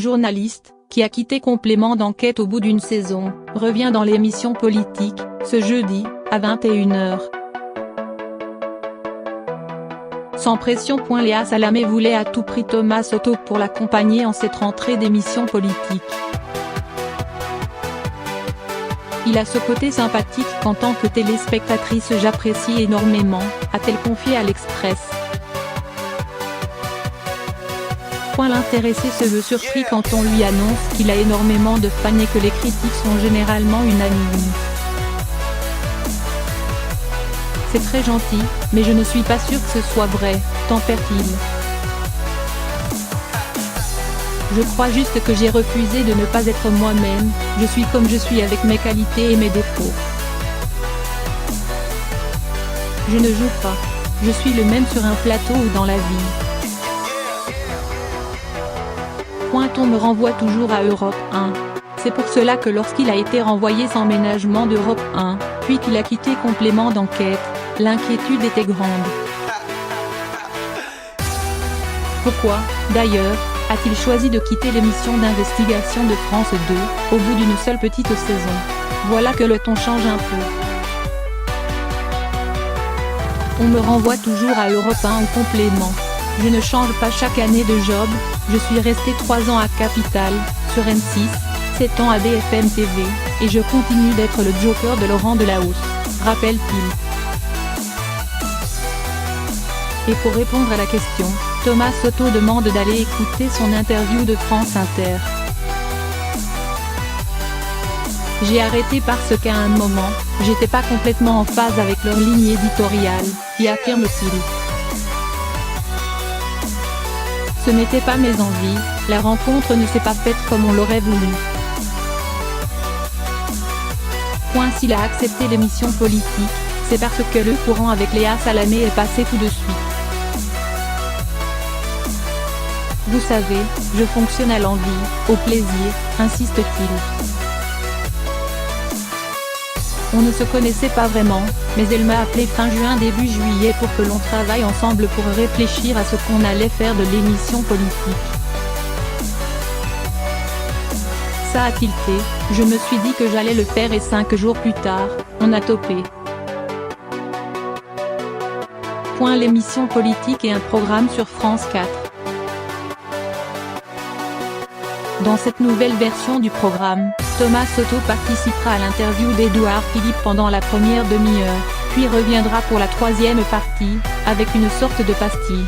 journaliste, qui a quitté Complément d'enquête au bout d'une saison, revient dans l'émission politique, ce jeudi, à 21h. Sans pression. Léa Salamé voulait à tout prix Thomas Soto pour l'accompagner en cette rentrée d'émission politique. Il a ce côté sympathique qu'en tant que téléspectatrice j'apprécie énormément, a-t-elle confié à l'Express. L'intéressé se veut surpris quand on lui annonce qu'il a énormément de fans et que les critiques sont généralement unanimes. C'est très gentil, mais je ne suis pas sûr que ce soit vrai, tempère-t-il. Je crois juste que j'ai refusé de ne pas être moi-même, je suis comme je suis avec mes qualités et mes défauts. Je ne joue pas. Je suis le même sur un plateau ou dans la vie. On me renvoie toujours à Europe 1. C'est pour cela que lorsqu'il a été renvoyé sans ménagement d'Europe 1, puis qu'il a quitté Complément d'enquête, l'inquiétude était grande. Pourquoi, d'ailleurs, a-t-il choisi de quitter l'émission d'investigation de France 2, au bout d'une seule petite saison? Voilà que le ton change un peu. On me renvoie toujours à Europe 1 ou Complément. Je ne change pas chaque année de job, je suis resté 3 ans à Capital, sur M6, 7 ans à BFM TV, et je continue d'être le joker de Laurent Delahousse, rappelle-t-il. Et pour répondre à la question, Thomas Soto demande d'aller écouter son interview de France Inter. J'ai arrêté parce qu'à un moment, j'étais pas complètement en phase avec leur ligne éditoriale, y affirme-t-il. Ce n'était pas mes envies, la rencontre ne s'est pas faite comme on l'aurait voulu. S'il a accepté l'émission politique, c'est parce que le courant avec Léa Salamé est passé tout de suite. Vous savez, je fonctionne à l'envie, au plaisir, insiste-t-il. On ne se connaissait pas vraiment, mais elle m'a appelé fin juin début juillet pour que l'on travaille ensemble pour réfléchir à ce qu'on allait faire de l'émission politique. Ça a tilté, je me suis dit que j'allais le faire et 5 jours plus tard, on a topé. L'émission politique est un programme sur France 4. Dans cette nouvelle version du programme, Thomas Soto participera à l'interview d'Édouard Philippe pendant la première demi-heure, puis reviendra pour la troisième partie, avec une sorte de pastille.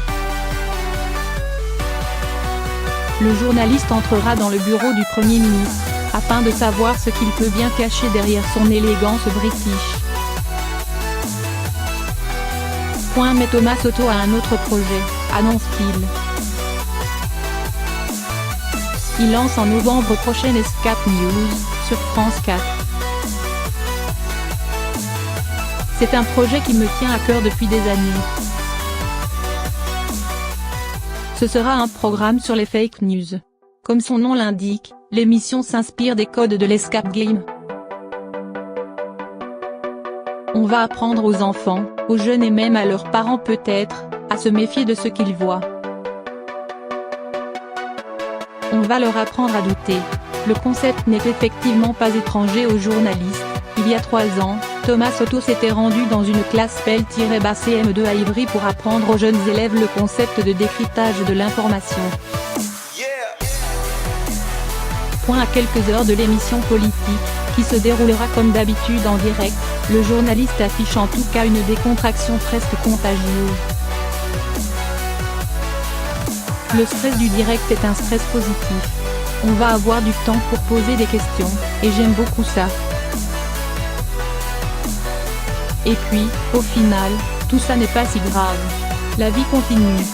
Le journaliste entrera dans le bureau du Premier ministre, afin de savoir ce qu'il peut bien cacher derrière son élégance british. Mais Thomas Soto a un autre projet, annonce-t-il. Il lance en novembre prochain Escape News, sur France 4. C'est un projet qui me tient à cœur depuis des années. Ce sera un programme sur les fake news. Comme son nom l'indique, l'émission s'inspire des codes de l'Escape Game. On va apprendre aux enfants, aux jeunes et même à leurs parents peut-être, à se méfier de ce qu'ils voient. On va leur apprendre à douter. Le concept n'est effectivement pas étranger aux journalistes. Il y a 3 ans, Thomas Soto s'était rendu dans une classe PEL-CM2 à Ivry pour apprendre aux jeunes élèves le concept de décryptage de l'information. À quelques heures de l'émission politique, qui se déroulera comme d'habitude en direct, le journaliste affiche en tout cas une décontraction presque contagieuse. Le stress du direct est un stress positif. On va avoir du temps pour poser des questions, et j'aime beaucoup ça. Et puis, au final, tout ça n'est pas si grave. La vie continue.